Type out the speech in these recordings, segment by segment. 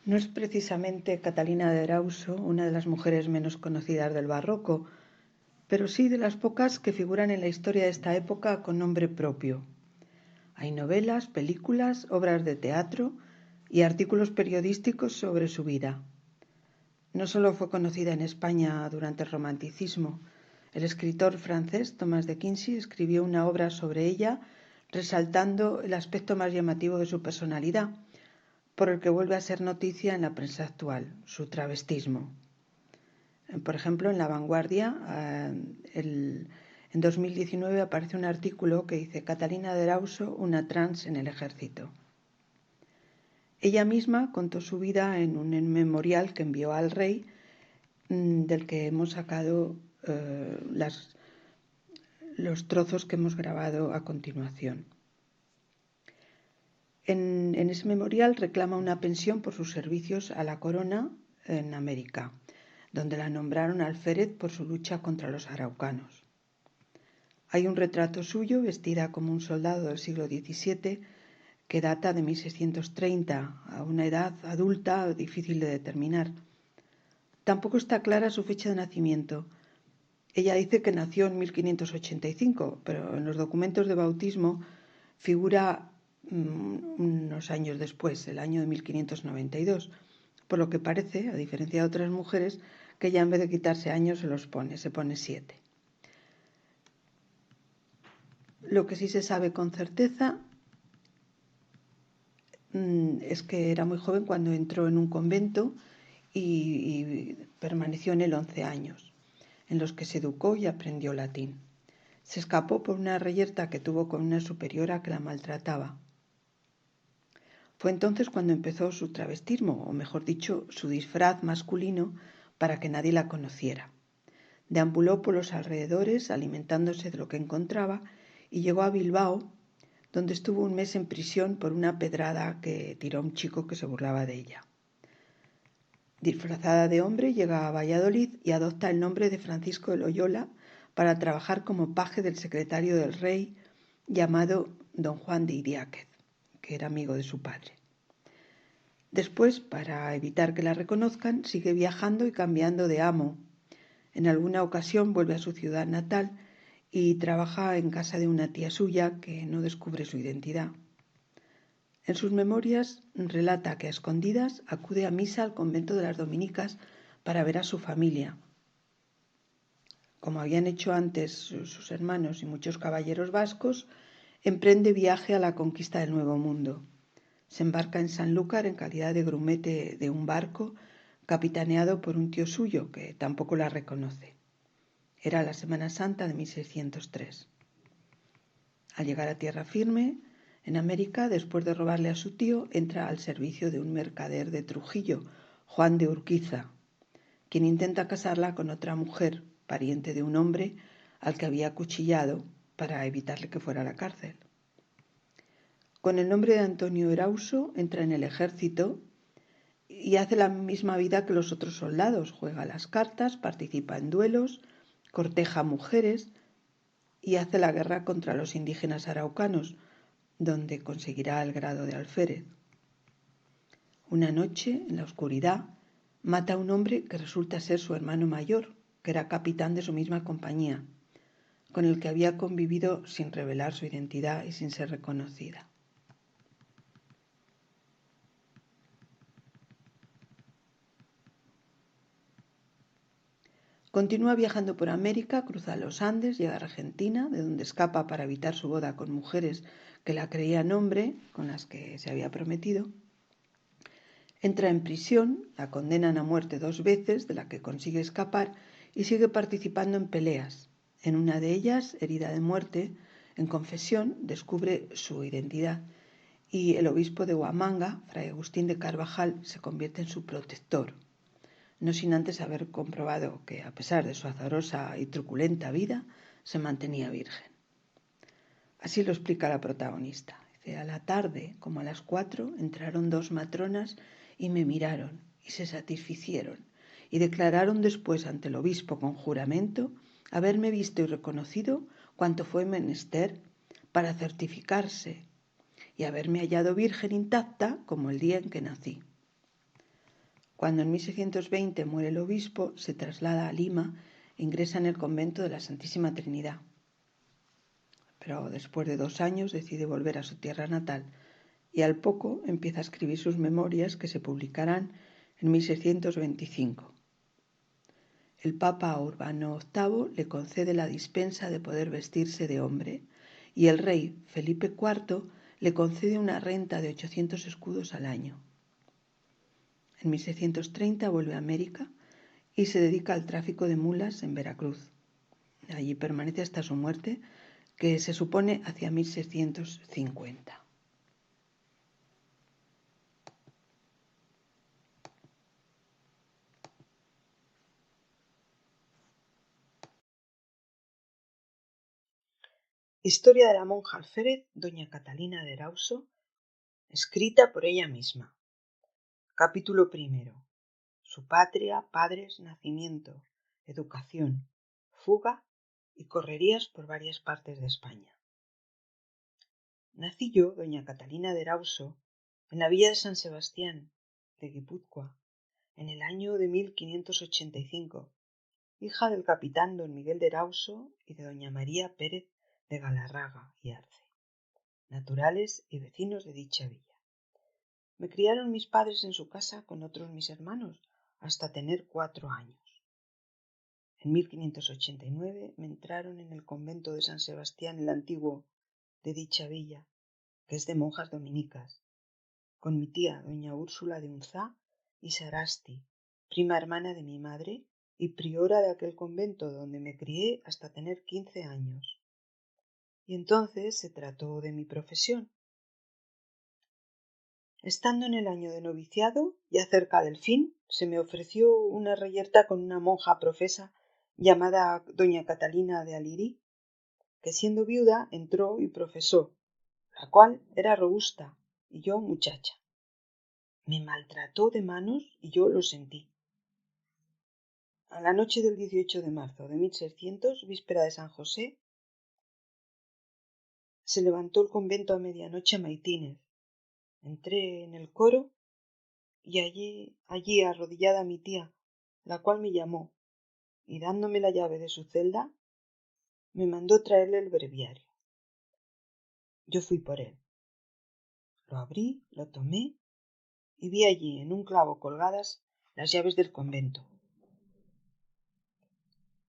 No es precisamente Catalina de Erauso una de las mujeres menos conocidas del barroco, pero sí de las pocas que figuran en la historia de esta época con nombre propio. Hay novelas, películas, obras de teatro y artículos periodísticos sobre su vida. No solo fue conocida en España durante el Romanticismo. El escritor francés Thomas de Quincey escribió una obra sobre ella, resaltando el aspecto más llamativo de su personalidad, por el que vuelve a ser noticia en la prensa actual, su travestismo. Por ejemplo, en La Vanguardia, en 2019 aparece un artículo que dice Catalina de Erauso, una trans en el ejército. Ella misma contó su vida en un memorial que envió al rey, del que hemos sacado los trozos que hemos grabado a continuación. En ese memorial reclama una pensión por sus servicios a la corona en América, donde la nombraron alférez por su lucha contra los araucanos. Hay un retrato suyo vestida como un soldado del siglo XVII que data de 1630, a una edad adulta difícil de determinar. Tampoco está clara su fecha de nacimiento. Ella dice que nació en 1585, pero en los documentos de bautismo figura unos años después, el año de 1592, por lo que parece, a diferencia de otras mujeres, que ella en vez de quitarse años se pone 7. Lo que sí se sabe con certeza es que era muy joven cuando entró en un convento y permaneció en él 11 años, en los que se educó y aprendió latín. Se escapó por una reyerta que tuvo con una superiora que la maltrataba. Fue entonces cuando empezó su travestismo, o mejor dicho, su disfraz masculino para que nadie la conociera. Deambuló por los alrededores alimentándose de lo que encontraba y llegó a Bilbao, donde estuvo un mes en prisión por una pedrada que tiró un chico que se burlaba de ella. Disfrazada de hombre, llega a Valladolid y adopta el nombre de Francisco de Loyola para trabajar como paje del secretario del rey llamado don Juan de Idiáquez, que era amigo de su padre. Después, para evitar que la reconozcan, sigue viajando y cambiando de amo. En alguna ocasión vuelve a su ciudad natal y trabaja en casa de una tía suya que no descubre su identidad. En sus memorias relata que a escondidas acude a misa al convento de las dominicas para ver a su familia. Como habían hecho antes sus hermanos y muchos caballeros vascos, emprende viaje a la conquista del Nuevo Mundo. Se embarca en Sanlúcar en calidad de grumete de un barco capitaneado por un tío suyo que tampoco la reconoce. Era la Semana Santa de 1603. Al llegar a tierra firme, en América, después de robarle a su tío, entra al servicio de un mercader de Trujillo, Juan de Urquiza, quien intenta casarla con otra mujer, pariente de un hombre al que había acuchillado para evitarle que fuera a la cárcel. Con el nombre de Antonio Erauso entra en el ejército y hace la misma vida que los otros soldados. Juega las cartas, participa en duelos, corteja mujeres y hace la guerra contra los indígenas araucanos, donde conseguirá el grado de alférez. Una noche, en la oscuridad, mata a un hombre que resulta ser su hermano mayor, que era capitán de su misma compañía, con el que había convivido sin revelar su identidad y sin ser reconocida. Continúa viajando por América, cruza los Andes, llega a Argentina, de donde escapa para evitar su boda con mujeres que la creían hombre, con las que se había prometido. Entra en prisión, la condenan a muerte 2 veces, de la que consigue escapar, y sigue participando en peleas. En una de ellas, herida de muerte, en confesión, descubre su identidad y el obispo de Huamanga, fray Agustín de Carvajal, se convierte en su protector, no sin antes haber comprobado que, a pesar de su azarosa y truculenta vida, se mantenía virgen. Así lo explica la protagonista. Dice, a la tarde, como a las 4, entraron 2 matronas y me miraron y se satisficieron y declararon después ante el obispo con juramento haberme visto y reconocido cuanto fue menester para certificarse y haberme hallado virgen intacta como el día en que nací. Cuando en 1620 muere el obispo, se traslada a Lima e ingresa en el convento de la Santísima Trinidad. Pero después de 2 años decide volver a su tierra natal y al poco empieza a escribir sus memorias que se publicarán en 1625. El Papa Urbano VIII le concede la dispensa de poder vestirse de hombre y el rey Felipe IV le concede una renta de 800 escudos al año. En 1630 vuelve a América y se dedica al tráfico de mulas en Veracruz. Allí permanece hasta su muerte, que se supone hacia 1650. Historia de la monja alférez, doña Catalina de Erauso, escrita por ella misma. Capítulo primero. Su patria, padres, nacimiento, educación, fuga y correrías por varias partes de España. Nací yo, doña Catalina de Erauso, en la villa de San Sebastián, de Guipúzcoa, en el año de 1585, hija del capitán don Miguel de Erauso y de doña María Pérez de Galarraga y Arce, naturales y vecinos de dicha villa. Me criaron mis padres en su casa con otros mis hermanos hasta tener 4 años. En 1589 me entraron en el convento de San Sebastián el antiguo de dicha villa, que es de monjas dominicas, con mi tía doña Úrsula de Unzá y Sarasti, prima hermana de mi madre y priora de aquel convento donde me crié hasta tener 15 años. Y entonces se trató de mi profesión. Estando en el año de noviciado, ya cerca del fin, se me ofreció una reyerta con una monja profesa llamada doña Catalina de Alirí, que siendo viuda entró y profesó, la cual era robusta y yo muchacha. Me maltrató de manos y yo lo sentí. A la noche del 18 de marzo de 1600, víspera de San José, se levantó el convento a medianoche a maitines. Entré en el coro y allí arrodillada mi tía, la cual me llamó, y dándome la llave de su celda, me mandó traerle el breviario. Yo fui por él. Lo abrí, lo tomé y vi allí en un clavo colgadas las llaves del convento.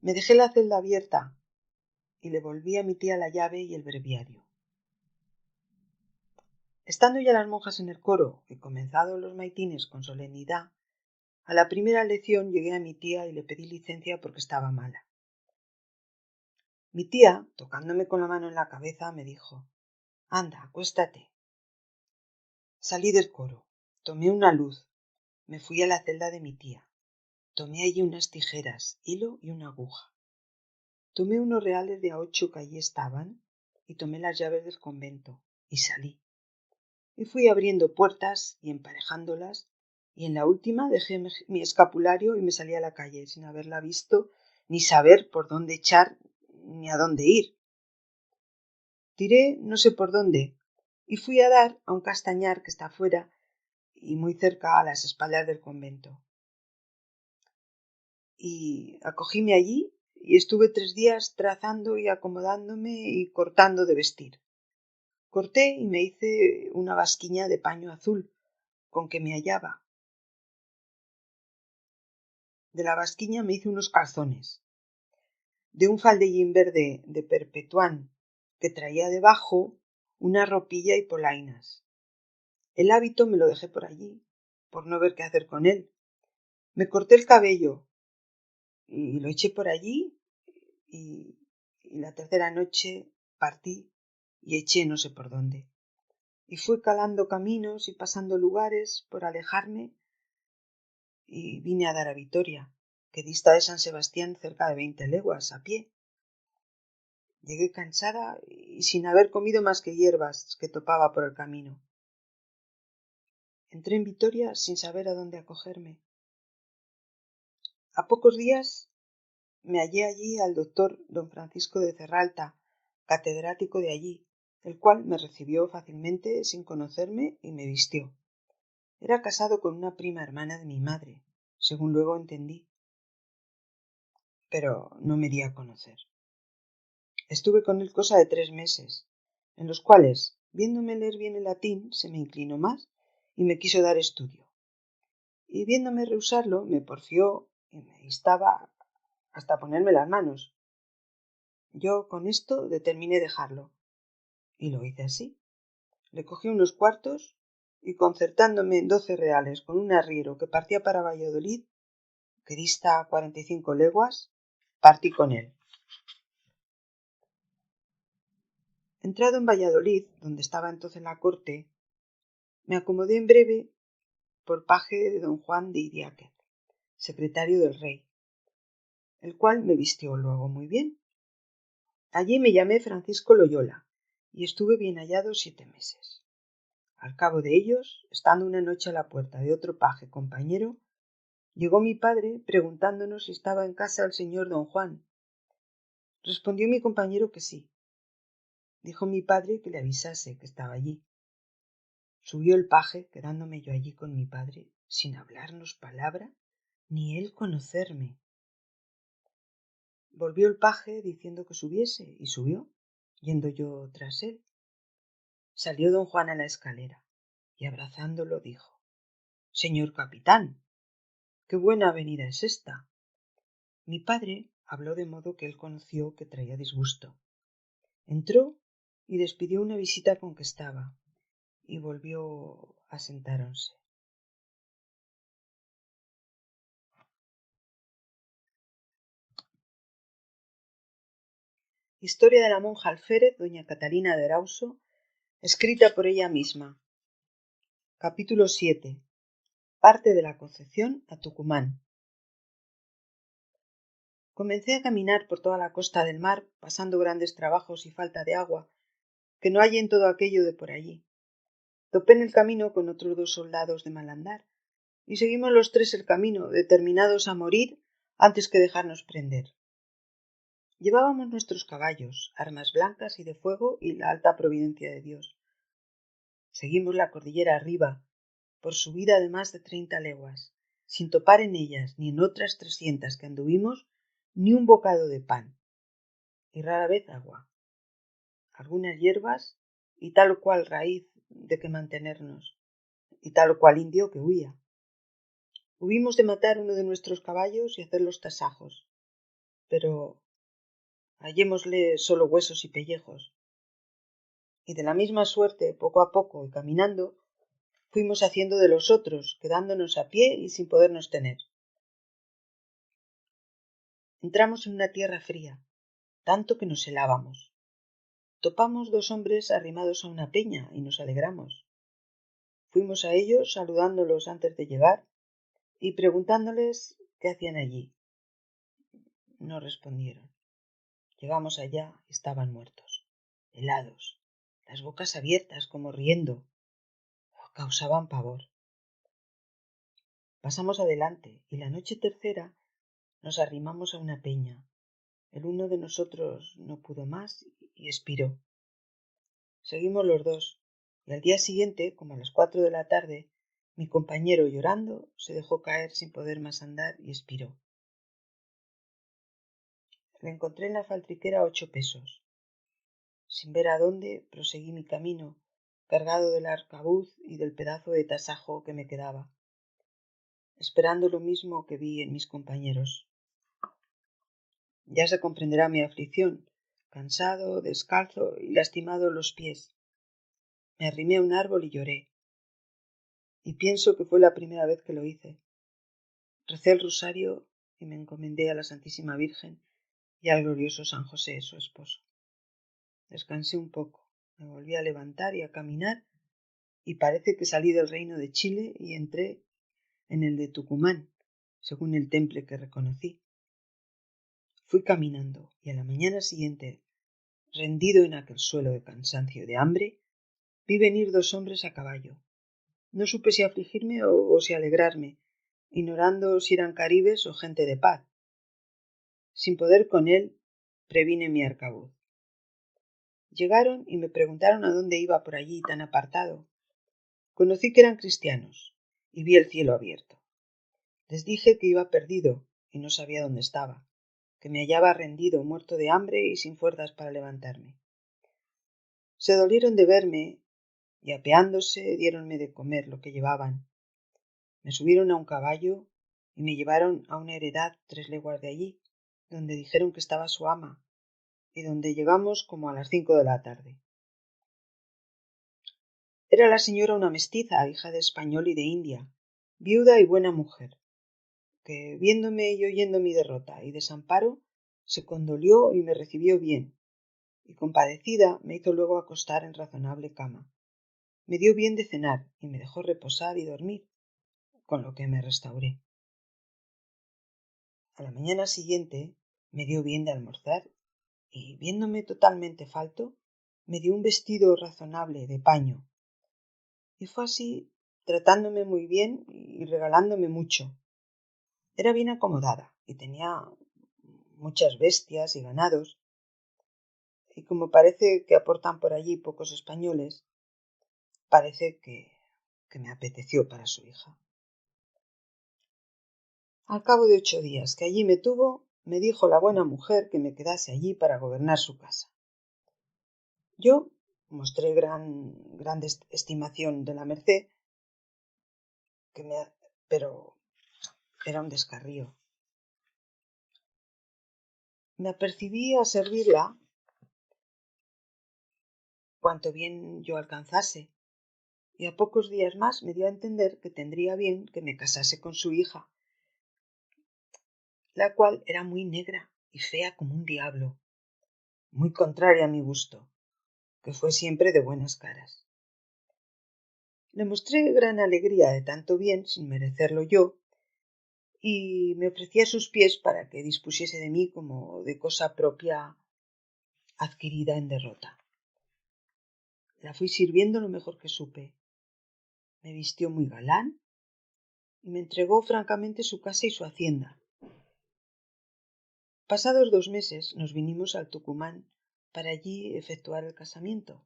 Me dejé la celda abierta y le volví a mi tía la llave y el breviario. Estando ya las monjas en el coro y comenzados los maitines con solemnidad, a la primera lección llegué a mi tía y le pedí licencia porque estaba mala. Mi tía, tocándome con la mano en la cabeza, me dijo: «Anda, acuéstate». Salí del coro, tomé una luz, me fui a la celda de mi tía, tomé allí unas tijeras, hilo y una aguja. Tomé unos reales de a 8 que allí estaban y tomé las llaves del convento y salí. Y fui abriendo puertas y emparejándolas, y en la última dejé mi escapulario y me salí a la calle sin haberla visto ni saber por dónde echar ni a dónde ir. Tiré no sé por dónde y fui a dar a un castañar que está fuera y muy cerca a las espaldas del convento. Y acogíme allí y estuve 3 días trazando y acomodándome y cortando de vestir. Corté y me hice una basquiña de paño azul con que me hallaba. De la basquiña me hice unos calzones. De un faldellín verde de perpetuán que traía debajo una ropilla y polainas. El hábito me lo dejé por allí, por no ver qué hacer con él. Me corté el cabello y lo eché por allí y la tercera noche partí y eché no sé por dónde. Y fui calando caminos y pasando lugares por alejarme y vine a dar a Vitoria, que dista de San Sebastián cerca de 20 leguas a pie. Llegué cansada y sin haber comido más que hierbas que topaba por el camino. Entré en Vitoria sin saber a dónde acogerme. A pocos días me hallé allí al doctor don Francisco de Cerralta, catedrático de allí, el cual me recibió fácilmente sin conocerme y me vistió. Era casado con una prima hermana de mi madre, según luego entendí, pero no me di a conocer. Estuve con él cosa de 3 meses, en los cuales, viéndome leer bien el latín, se me inclinó más y me quiso dar estudio. Y viéndome rehusarlo, me porfió y me instaba hasta ponerme las manos. Yo con esto determiné dejarlo, y lo hice así. Le cogí unos cuartos y, concertándome en 12 reales con un arriero que partía para Valladolid, que dista 45 leguas, partí con él. Entrado en Valladolid, donde estaba entonces la corte, me acomodé en breve por paje de don Juan de Idiáquez, secretario del rey, el cual me vistió luego muy bien. Allí me llamé Francisco Loyola y estuve bien hallado 7 meses. Al cabo de ellos, estando una noche a la puerta de otro paje compañero, llegó mi padre preguntándonos si estaba en casa el señor don Juan. Respondió mi compañero que sí. Dijo mi padre que le avisase que estaba allí. Subió el paje, quedándome yo allí con mi padre, sin hablarnos palabra, ni él conocerme. Volvió el paje diciendo que subiese, y subió, yendo yo tras él. Salió don Juan a la escalera, y abrazándolo dijo: «Señor capitán, qué buena avenida es esta». Mi padre habló de modo que él conoció que traía disgusto. Entró y despidió una visita con que estaba, y volvió a sentáronse. Historia de la monja alférez doña Catalina de Erauso, escrita por ella misma. Capítulo 7. Parte de la Concepción a Tucumán. Comencé a caminar por toda la costa del mar, pasando grandes trabajos y falta de agua, que no hay en todo aquello de por allí. Topé en el camino con otros 2 soldados de mal andar, y seguimos los 3 el camino, determinados a morir antes que dejarnos prender. Llevábamos nuestros caballos, armas blancas y de fuego y la alta providencia de Dios. Seguimos la cordillera arriba, por subida de más de 30 leguas, sin topar en ellas ni en otras 300 que anduvimos ni un bocado de pan, y rara vez agua, algunas hierbas y tal o cual raíz de que mantenernos, y tal o cual indio que huía. Hubimos de matar uno de nuestros caballos y hacer los tasajos, pero hallémosle solo huesos y pellejos. Y de la misma suerte, poco a poco y caminando, fuimos haciendo de los otros, quedándonos a pie y sin podernos tener. Entramos en una tierra fría, tanto que nos helábamos. Topamos 2 hombres arrimados a una peña y nos alegramos. Fuimos a ellos, saludándolos antes de llegar y preguntándoles qué hacían allí. No respondieron. Llegamos allá y estaban muertos, helados, las bocas abiertas como riendo. Causaban pavor. Pasamos adelante y la noche tercera nos arrimamos a una peña. El uno de nosotros no pudo más y expiró. Seguimos los 2 y al día siguiente, como a las 4 de la tarde, mi compañero, llorando, se dejó caer sin poder más andar y expiró. Le encontré en la faltriquera 8 pesos. Sin ver a dónde, proseguí mi camino, cargado del arcabuz y del pedazo de tasajo que me quedaba, esperando lo mismo que vi en mis compañeros. Ya se comprenderá mi aflicción, cansado, descalzo y lastimado los pies. Me arrimé a un árbol y lloré, y pienso que fue la primera vez que lo hice. Recé el rosario y me encomendé a la Santísima Virgen y al glorioso San José, su esposo. Descansé un poco, me volví a levantar y a caminar, y parece que salí del reino de Chile y entré en el de Tucumán, según el temple que reconocí. Fui caminando, y a la mañana siguiente, rendido en aquel suelo de cansancio y de hambre, vi venir 2 hombres a caballo. No supe si afligirme o si alegrarme, ignorando si eran caribes o gente de paz. Sin poder con él, previne mi arcabuz. Llegaron y me preguntaron a dónde iba por allí tan apartado. Conocí que eran cristianos, y vi el cielo abierto. Les dije que iba perdido y no sabía dónde estaba, que me hallaba rendido, muerto de hambre y sin fuerzas para levantarme. Se dolieron de verme y apeándose diéronme de comer lo que llevaban. Me subieron a un caballo y me llevaron a una heredad 3 leguas de allí, donde dijeron que estaba su ama, y donde llegamos como a las 5 de la tarde. Era la señora una mestiza, hija de español y de india, viuda y buena mujer, que viéndome y oyendo mi derrota y desamparo, se condolió y me recibió bien, y compadecida me hizo luego acostar en razonable cama. Me dio bien de cenar y me dejó reposar y dormir, con lo que me restauré. A la mañana siguiente me dio bien de almorzar y, viéndome totalmente falto, me dio un vestido razonable de paño. Y fue así, tratándome muy bien y regalándome mucho. Era bien acomodada y tenía muchas bestias y ganados, y como parece que aportan por allí pocos españoles, parece que me apeteció para su hija. Al cabo de 8 días que allí me tuvo, me dijo la buena mujer que me quedase allí para gobernar su casa. Yo mostré gran estimación de la merced, pero era un descarrío. Me apercibí a servirla cuanto bien yo alcanzase, y a pocos días más me dio a entender que tendría bien que me casase con su hija, la cual era muy negra y fea como un diablo, muy contraria a mi gusto, que fue siempre de buenas caras. Le mostré gran alegría de tanto bien sin merecerlo yo, y me ofrecí a sus pies para que dispusiese de mí como de cosa propia adquirida en derrota. La fui sirviendo lo mejor que supe. Me vistió muy galán y me entregó francamente su casa y su hacienda. Pasados 2 meses nos vinimos al Tucumán para allí efectuar el casamiento.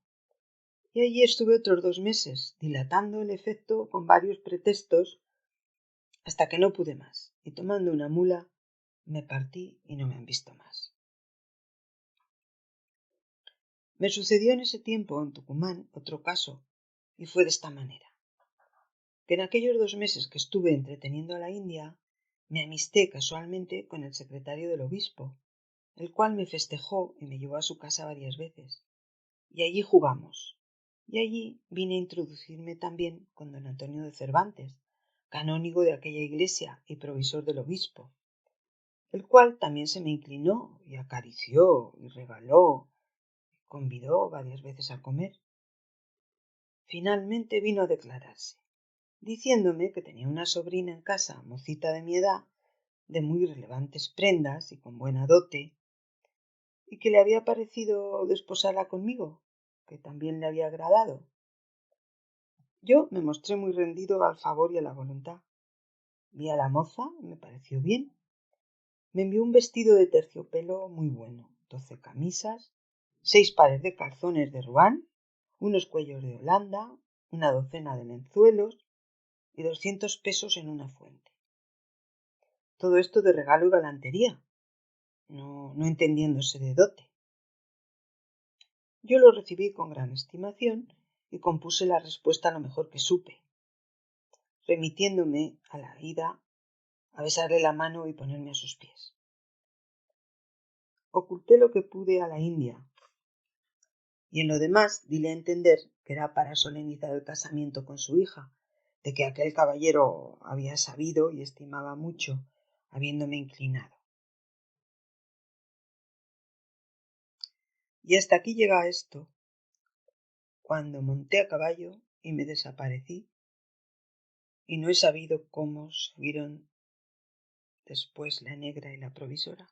Y allí estuve otros 2 meses, dilatando el efecto con varios pretextos, hasta que no pude más, y tomando una mula, me partí y no me han visto más. Me sucedió en ese tiempo en Tucumán otro caso, y fue de esta manera, que en aquellos 2 meses que estuve entreteniendo a la India, me amisté casualmente con el secretario del obispo, el cual me festejó y me llevó a su casa varias veces, y allí jugamos, y allí vine a introducirme también con don Antonio de Cervantes, canónigo de aquella iglesia y provisor del obispo, el cual también se me inclinó y acarició y regaló y convidó varias veces a comer. Finalmente vino a declararse, diciéndome que tenía una sobrina en casa, mocita de mi edad, de muy relevantes prendas y con buena dote, y que le había parecido desposarla conmigo, que también le había agradado. Yo me mostré muy rendido al favor y a la voluntad. Vi a la moza y me pareció bien. Me envió un vestido de terciopelo muy bueno, 12 camisas, 6 pares de calzones de Ruán, unos cuellos de Holanda, una docena de lenzuelos y 200 pesos en una fuente. Todo esto de regalo y galantería, no entendiéndose de dote. Yo lo recibí con gran estimación y compuse la respuesta lo mejor que supe, remitiéndome a la ida a besarle la mano y ponerme a sus pies. Oculté lo que pude a la India, y en lo demás dile a entender que era para solemnizar el casamiento con su hija, de que aquel caballero había sabido y estimaba mucho, habiéndome inclinado. Y hasta aquí llega esto, cuando monté a caballo y me desaparecí, y no he sabido cómo subieron después la negra y la provisora.